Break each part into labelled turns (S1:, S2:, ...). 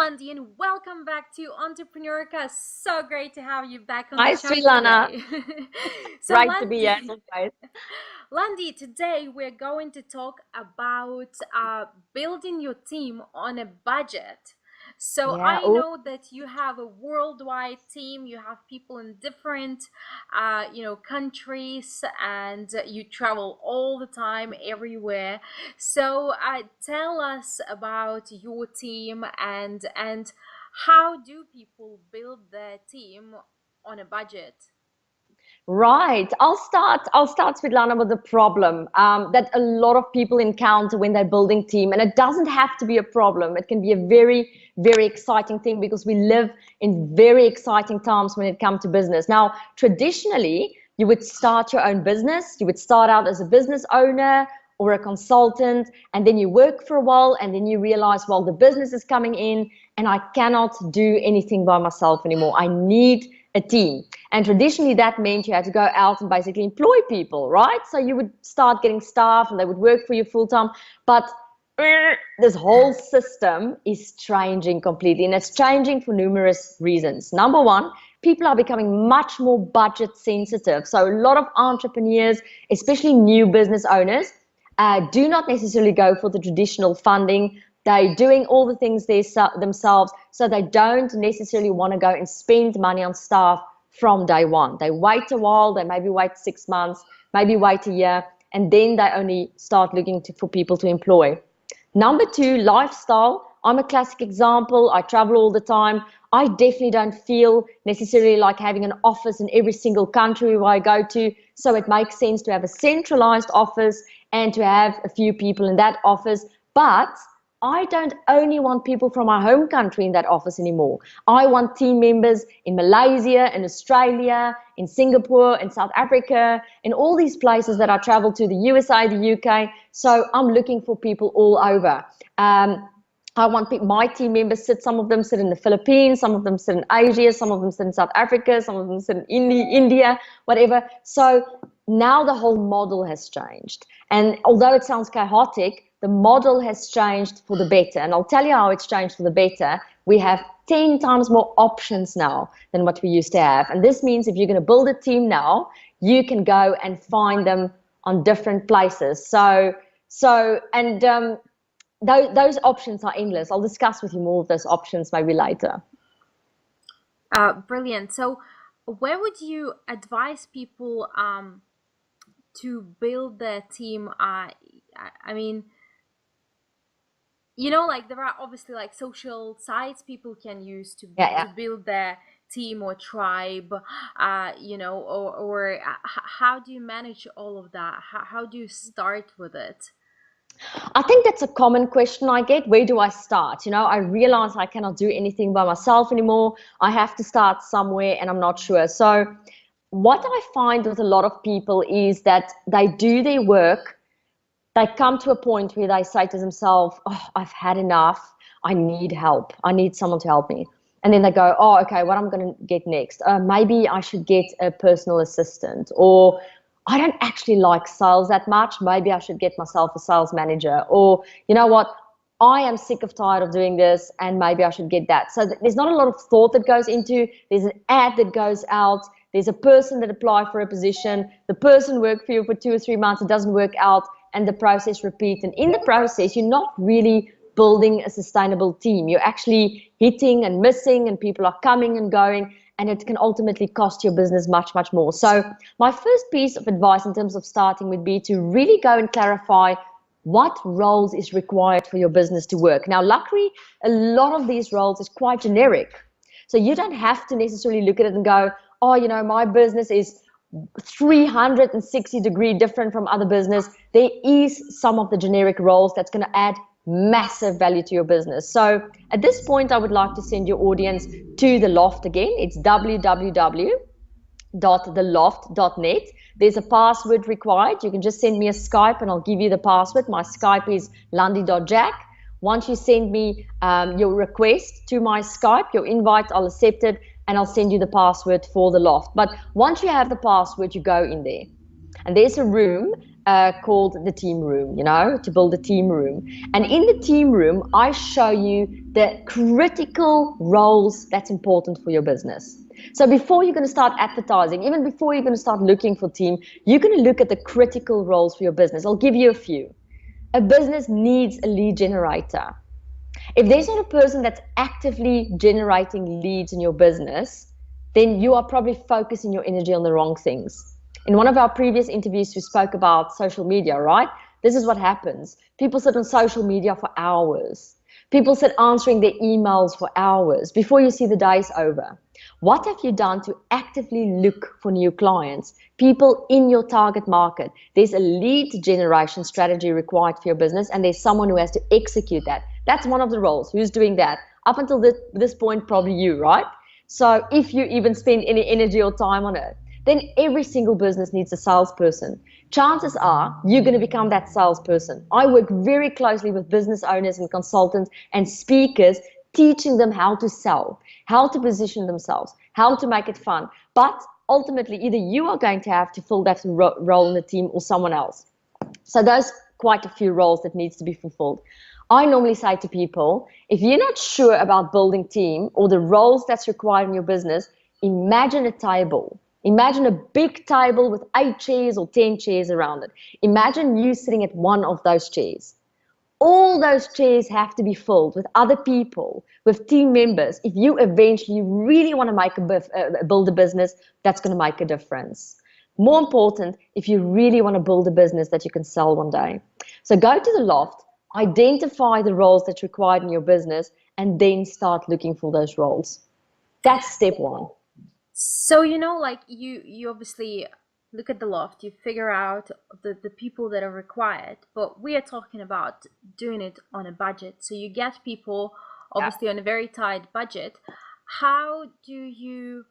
S1: Landi, and welcome back to Entrepreneurcast. So great to have you back on the
S2: Hi,
S1: show
S2: Svietlana.
S1: today. so,
S2: Great to be here as
S1: Landi,
S2: always.
S1: Landi, today we're going to talk about building your team on a budget. So,
S2: Yeah.
S1: I
S2: Oh,
S1: know that you have a worldwide team. You have people in different, countries, and you travel all the time, everywhere. So, tell us about your team and how do people build their team on a budget?
S2: right. I'll start, Svetlana, with the problem that a lot of people encounter when they're building team. And it doesn't have to be a problem. It can be a very, very exciting thing because we live in very exciting times when it comes to business. Now, traditionally, you would start your own business. You would start out as a business owner or a consultant, and then you work for a while, and then you realize, well, the business is coming in, and I cannot do anything by myself anymore. I need a team. And traditionally, that meant you had to go out and basically employ people, right? So you would start getting staff, and they would work for you full time. But this whole system is changing completely, and it's changing for numerous reasons. Number one, people are becoming much more budget sensitive. So a lot of entrepreneurs, especially new business owners, do not necessarily go for the traditional funding. They're doing all the things themselves, so they don't necessarily want to go and spend money on staff from day one. They wait a while, they maybe wait 6 months, maybe wait a year, and then they only start looking for people to employ. Number two, lifestyle. I'm a classic example. I travel all the time. I definitely don't feel necessarily like having an office in every single country where I go to. So it makes sense to have a centralized office and to have a few people in that office. But I don't only want people from my home country in that office anymore. I want team members in Malaysia, in Australia, in Singapore, in South Africa, in all these places that I travel to, the USA, the UK. So I'm looking for people all over. I want my team members some of them sit in the Philippines, some of them sit in Asia, some of them sit in South Africa, some of them sit in India, whatever. So now the whole model has changed. And although it sounds chaotic, the model has changed for the better. And I'll tell you how it's changed for the better. We have 10 times more options now than what we used to have. And this means if you're going to build a team now, you can go and find them on different places. Those options are endless. I'll discuss with you more of those options maybe later.
S1: Brilliant. So, where would you advise people to build their team? I mean, like there are obviously like social sites people can use to
S2: Yeah, yeah.
S1: to build their team or tribe, how do you manage all of that? How do you start with it?
S2: I think that's a common question I get. Where do I start? I realize I cannot do anything by myself anymore. I have to start somewhere and I'm not sure. So, what I find with a lot of people is that they do their work, they come to a point where they say to themselves, oh, I've had enough. I need help. I need someone to help me. And then they go, oh, okay, what I'm going to get next? Maybe I should get a personal assistant. Or I don't actually like sales that much. Maybe I should get myself a sales manager. Or, you know what? I am sick of tired of doing this and maybe I should get that. So there's not a lot of thought that goes into, there's an ad that goes out, there's a person that applied for a position, the person worked for you for 2 or 3 months, it doesn't work out, and the process repeats. And in the process, you're not really building a sustainable team. You're actually hitting and missing, and people are coming and going, and it can ultimately cost your business much, much more. So my first piece of advice in terms of starting would be to really go and clarify what roles is required for your business to work. Now, luckily, a lot of these roles is quite generic. So you don't have to necessarily look at it and go, oh, my business is 360-degree different from other business. There is some of the generic roles that's going to add massive value to your business. So at this point, I would like to send your audience to the Loft again. It's www.theloft.net. There's a password required. You can just send me a Skype and I'll give you the password. My Skype is landi.jack. Once you send me your request to my Skype, your invite, I'll accept it and I'll send you the password for the Loft. But once you have the password, you go in there. And there's a room called the team room, to build a team room. And in the team room, I show you the critical roles that's important for your business. So before you're going to start advertising, even before you're going to start looking for team, you're going to look at the critical roles for your business. I'll give you a few. A business needs a lead generator. If there's not a person that's actively generating leads in your business, then you are probably focusing your energy on the wrong things. In one of our previous interviews, we spoke about social media, right? This is what happens. People sit on social media for hours. People sit answering their emails for hours before you see the day's over. What have you done to actively look for new clients, people in your target market? There's a lead generation strategy required for your business, and there's someone who has to execute that. That's one of the roles. Who's doing that? Up until this point, probably you, right? So if you even spend any energy or time on it, then every single business needs a salesperson. Chances are you're going to become that salesperson. I work very closely with business owners and consultants and speakers, teaching them how to sell, how to position themselves, how to make it fun. But ultimately, either you are going to have to fill that role in the team or someone else. So there's quite a few roles that needs to be fulfilled. I normally say to people, if you're not sure about building team or the roles that's required in your business, imagine a table. Imagine a big table with 8 chairs or 10 chairs around it. Imagine you sitting at one of those chairs. All those chairs have to be filled with other people, with team members. If you eventually really want to build a business, that's going to make a difference. More important, if you really want to build a business that you can sell one day. So go to the loft, identify the roles that's required in your business, and then start looking for those roles. That's step one.
S1: So, like you obviously look at the loft, you figure out the people that are required, but we are talking about doing it on a budget. So you get people obviously on a very tight budget. How do you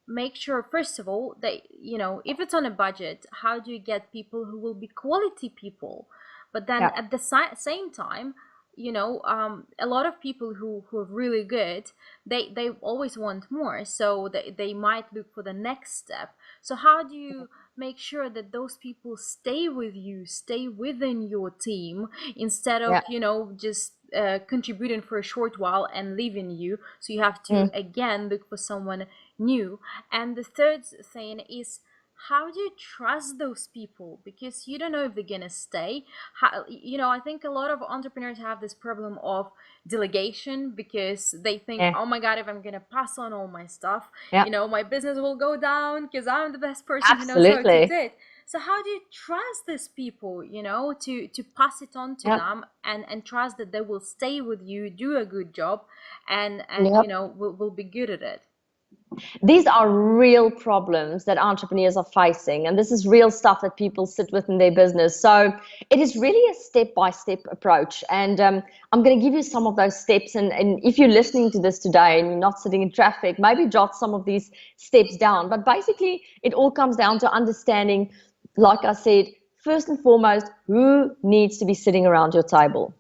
S1: make sure, first of all, that, if it's on a budget, how do you get people who will be quality people? But then
S2: Yeah.
S1: at the same time, a lot of people who are really good, they always want more, so they might look for the next step. So how do you make sure that those people stay with you, stay within your team, instead of
S2: Yeah.
S1: just contributing for a short while and leaving you? So you have to
S2: Mm.
S1: again look for someone new. And the third thing is, how do you trust those people? Because you don't know if they're gonna stay. I think a lot of entrepreneurs have this problem of delegation, because they think,
S2: Yeah.
S1: oh my God, if I'm gonna pass on all my stuff,
S2: Yeah.
S1: my business will go down because I'm the best person who knows how to do
S2: Absolutely.
S1: it. So how do you trust these people, to pass it on to
S2: Yeah.
S1: them, and trust that they will stay with you, do a good job, and
S2: Yeah.
S1: will be good at it?
S2: These are real problems that entrepreneurs are facing, and this is real stuff that people sit with in their business. So it is really a step-by-step approach, and I'm going to give you some of those steps. And if you're listening to this today and you're not sitting in traffic, maybe jot some of these steps down. But basically, it all comes down to understanding, like I said, first and foremost, who needs to be sitting around your table.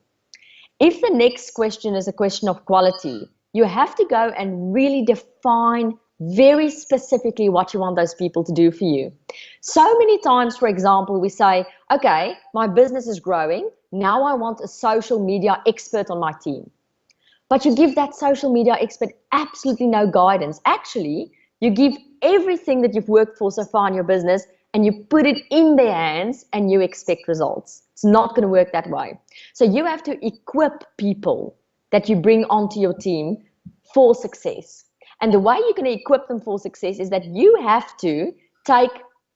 S2: If the next question is a question of quality, you have to go and really define very specifically what you want those people to do for you. So many times, for example, we say, okay, my business is growing. Now I want a social media expert on my team. But you give that social media expert absolutely no guidance. Actually, you give everything that you've worked for so far in your business and you put it in their hands and you expect results. It's not going to work that way. So you have to equip people that you bring onto your team for success. And the way you're going to equip them for success is that you have to take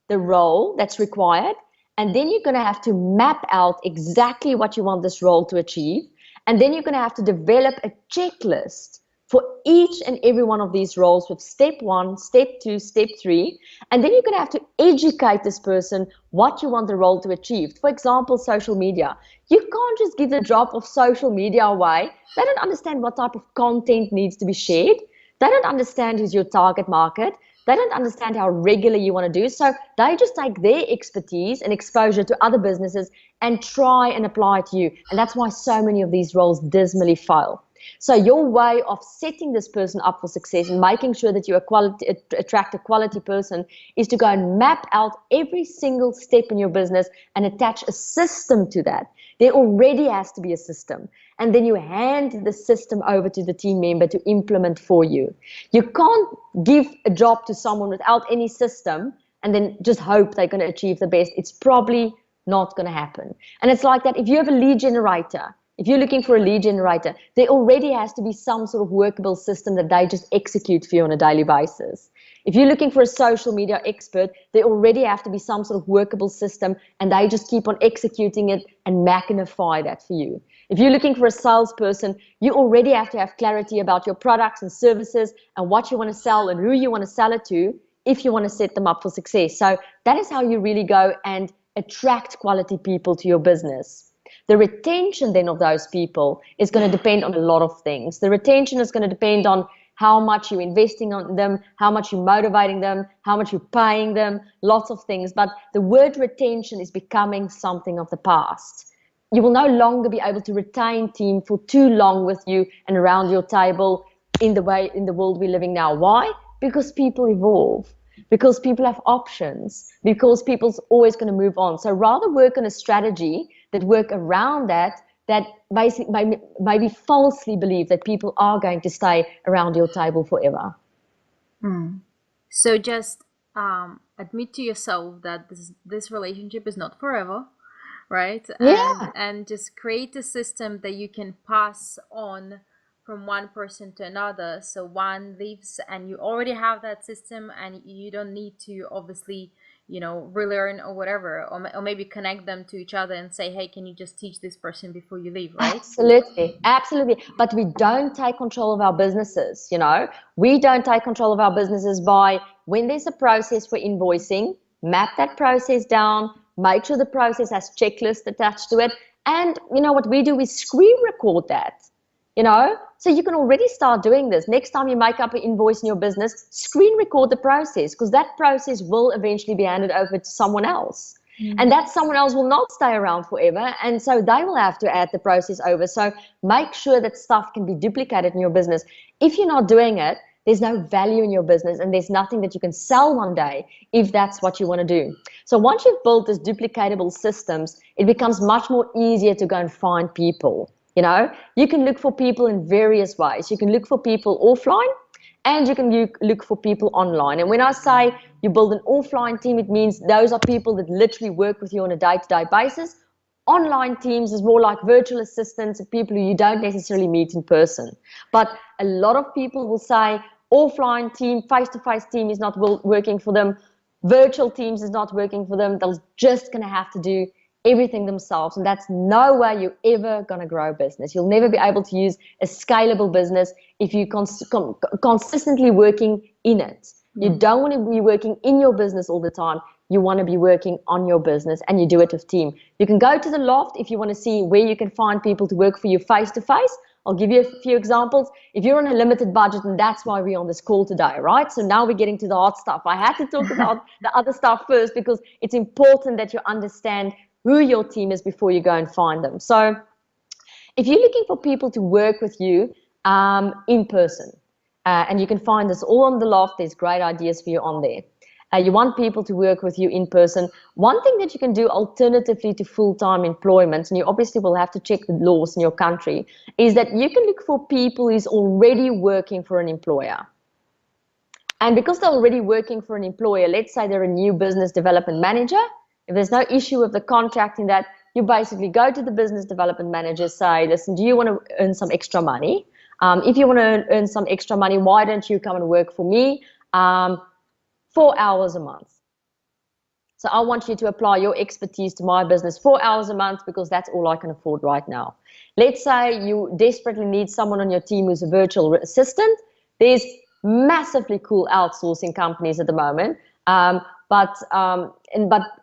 S2: the role that's required, and then you're going to have to map out exactly what you want this role to achieve. And then you're going to have to develop a checklist for each and every one of these roles with step 1, step 2, step 3. And then you're going to have to educate this person what you want the role to achieve. For example, social media. You can't just give the job of social media away. They don't understand what type of content needs to be shared. They don't understand who's your target market. They don't understand how regular you want to do. So they just take their expertise and exposure to other businesses and try and apply it to you. And that's why so many of these roles dismally fail. So your way of setting this person up for success and making sure that you attract a quality person is to go and map out every single step in your business and attach a system to that. There already has to be a system. And then you hand the system over to the team member to implement for you. You can't give a job to someone without any system and then just hope they're going to achieve the best. It's probably not going to happen. And it's like that if you have a lead generator, if you're looking for a lead generator, there already has to be some sort of workable system that they just execute for you on a daily basis. If you're looking for a social media expert, there already have to be some sort of workable system and they just keep on executing it and magnify that for you. If you're looking for a salesperson, you already have to have clarity about your products and services and what you want to sell and who you want to sell it to if you want to set them up for success. So that is how you really go and attract quality people to your business. The retention then of those people is going to depend on a lot of things. The retention is going to depend on how much you're investing on them, how much you're motivating them, how much you're paying them, lots of things. But the word retention is becoming something of the past. You will no longer be able to retain team for too long with you and around your table in the world we're living now. Why? Because people evolve, because people have options, because people's always going to move on. So rather work on a strategy that work around that basically maybe falsely believe that people are going to stay around your table forever.
S1: So just admit to yourself that this relationship is not forever, right?
S2: Yeah.
S1: And just create a system that you can pass on from one person to another. So one leaves and you already have that system and you don't need to obviously, relearn or whatever, or maybe connect them to each other and say, hey, can you just teach this person before you leave, right?
S2: Absolutely, absolutely. But we don't take control of our businesses, We don't take control of our businesses by when there's a process for invoicing, map that process down, make sure the process has checklists attached to it. And what we do is screen record that, So you can already start doing this. Next time you make up an invoice in your business, screen record the process because that process will eventually be handed over to someone else. And that someone else will not stay around forever. And so they will have to add the process over. So make sure that stuff can be duplicated in your business. If you're not doing it, there's no value in your business and there's nothing that you can sell one day if that's what you want to do. So once you've built these duplicatable systems, it becomes much more easier to go and find people. You can look for people in various ways. You can look for people offline and you can look for people online. And when I say you build an offline team, it means those are people that literally work with you on a day-to-day basis. Online teams is more like virtual assistants and people who you don't necessarily meet in person. But a lot of people will say offline team, face-to-face team is not working for them. Virtual teams is not working for them. They're just going to have to do everything themselves, and that's no way you're ever going to grow a business. You'll never be able to use a scalable business if you're consistently working in it. You don't want to be working in your business all the time. You want to be working on your business, and you do it with team. You can go to the loft if you want to see where you can find people to work for you face to face. I'll give you a few examples. If you're on a limited budget, and that's why we're on this call today, right? So now we're getting to the hard stuff. I had to talk about the other stuff first because it's important that you understand who your team is before you go and find them. So if you're looking for people to work with you in person, and you can find this all on the loft, there's great ideas for you on there. You want people to work with you in person. One thing that you can do alternatively to full-time employment, and you obviously will have to check the laws in your country, is that you can look for people who's already working for an employer. And because they're already working for an employer, let's say they're a new business development manager, if there's no issue with the contract in that, you basically go to the business development manager, say, listen, do you want to earn some extra money? If you want to earn some extra money, why don't you come and work for me 4 hours a month? So I want you to apply your expertise to my business 4 hours a month because that's all I can afford right now. Let's say you desperately need someone on your team who's a virtual assistant. There's massively cool outsourcing companies at the moment. But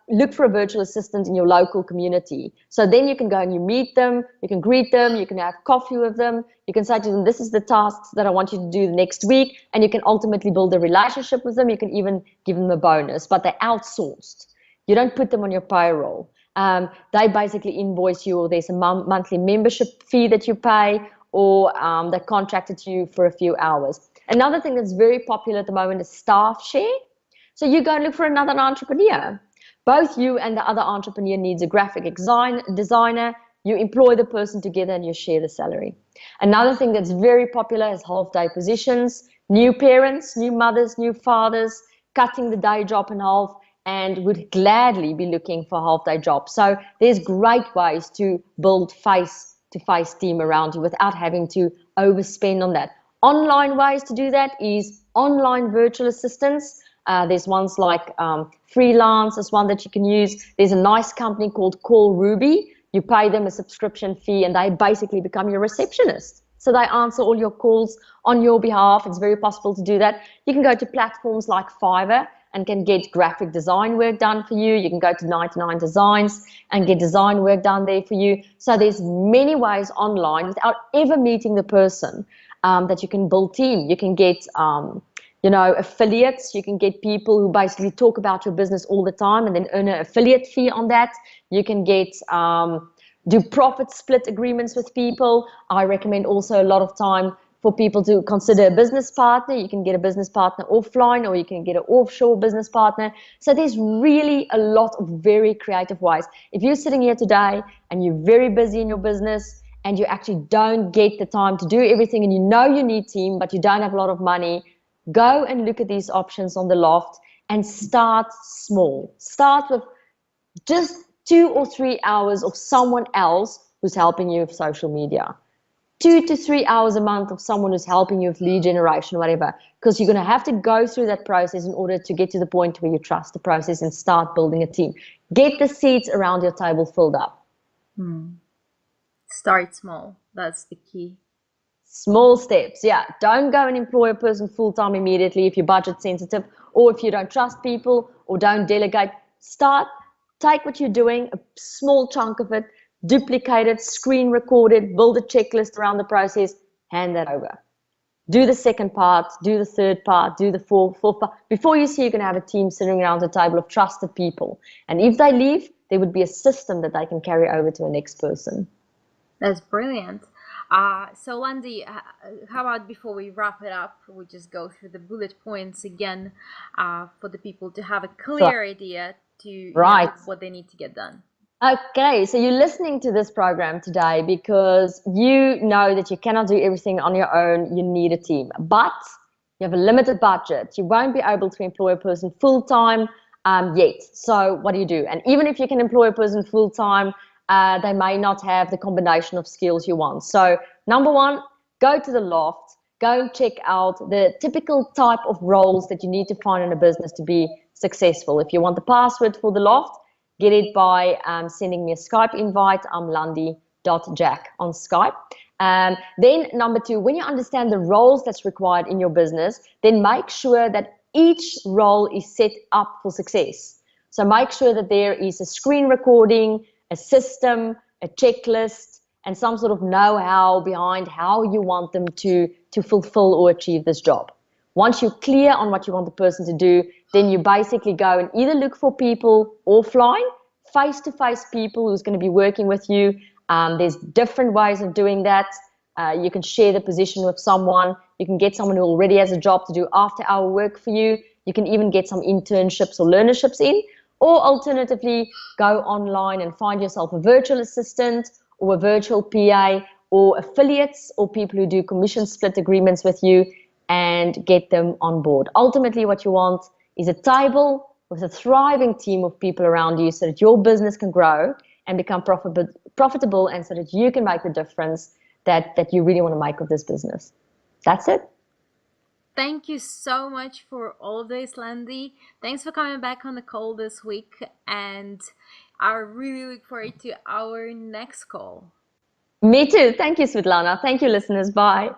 S2: look for a virtual assistant in your local community. So then you can go and you meet them, you can greet them, you can have coffee with them, you can say to them, this is the tasks that I want you to do the next week, and you can ultimately build a relationship with them. You can even give them a bonus, but they're outsourced. You don't put them on your payroll. They basically invoice you, or there's a monthly membership fee that you pay, or they contracted you for a few hours. Another thing that's very popular at the moment is staff share. So you go and look for another entrepreneur. Both you and the other entrepreneur needs a graphic designer. You employ the person together and you share the salary. Another thing that's very popular is half-day positions. New parents, new mothers, new fathers, cutting the day job in half and would gladly be looking for a half-day job. So there's great ways to build face-to-face team around you without having to overspend on that. Online ways to do that is online virtual assistants. There's ones like Freelance is one that you can use. There's a nice company called Call Ruby. You pay them a subscription fee and they basically become your receptionist. So they answer all your calls on your behalf. It's very possible to do that. You can go to platforms like Fiverr and can get graphic design work done for you. You can go to 99 Designs and get design work done there for you. So there's many ways online without ever meeting the person that you can build team. You can get affiliates. You can get people who basically talk about your business all the time and then earn an affiliate fee on that. You can get do profit split agreements with people. I recommend also a lot of time for people to consider a business partner. You can get a business partner offline or you can get an offshore business partner. So there's really a lot of very creative ways. If you're sitting here today and you're very busy in your business and you actually don't get the time to do everything and you know you need team but you don't have a lot of money, go and look at these options on the Loft and start small. Start with just 2 or 3 hours of someone else who's helping you with social media. 2 to 3 hours a month of someone who's helping you with lead generation, whatever, because you're going to have to go through that process in order to get to the point where you trust the process and start building a team. Get the seats around your table filled up.
S1: Start small. That's the key.
S2: Small steps, yeah. Don't go and employ a person full-time immediately if you're budget sensitive or if you don't trust people or don't delegate. Take what you're doing, a small chunk of it, duplicate it, screen record it, build a checklist around the process, hand that over. Do the second part, do the third part, do the fourth part. Before you see, you're going to have a team sitting around a table of trusted people. And if they leave, there would be a system that they can carry over to the next person.
S1: That's brilliant. So Landi, how about before we wrap it up, we just go through the bullet points again for the people to have a clear idea to what they need to get done.
S2: Okay, so you're listening to this program today because you know that you cannot do everything on your own. You need a team, but you have a limited budget. You won't be able to employ a person full-time yet. So what do you do? And even if you can employ a person full-time, they may not have the combination of skills you want. So number one, go to the Loft, go and check out the typical type of roles that you need to find in a business to be successful. If you want the password for the Loft, get it by sending me a Skype invite. I'm landi.jack on Skype. Then number two, when you understand the roles that's required in your business, then make sure that each role is set up for success. So make sure that there is a screen recording, a system, a checklist, and some sort of know-how behind how you want them to fulfill or achieve this job. Once you're clear on what you want the person to do, then you basically go and either look for people offline, face-to-face people who's going to be working with you. There's different ways of doing that. You can share the position with someone. You can get someone who already has a job to do after-hour work for you. You can even get some internships or learnerships in. Or alternatively, go online and find yourself a virtual assistant or a virtual PA or affiliates or people who do commission split agreements with you and get them on board. Ultimately, what you want is a table with a thriving team of people around you so that your business can grow and become profitable and so that you can make the difference that you really want to make with this business. That's it.
S1: Thank you so much for all of this, Landi. Thanks for coming back on the call this week, and I really look forward to our next call.
S2: Me too. Thank you, Svietlana. Thank you, listeners. Bye.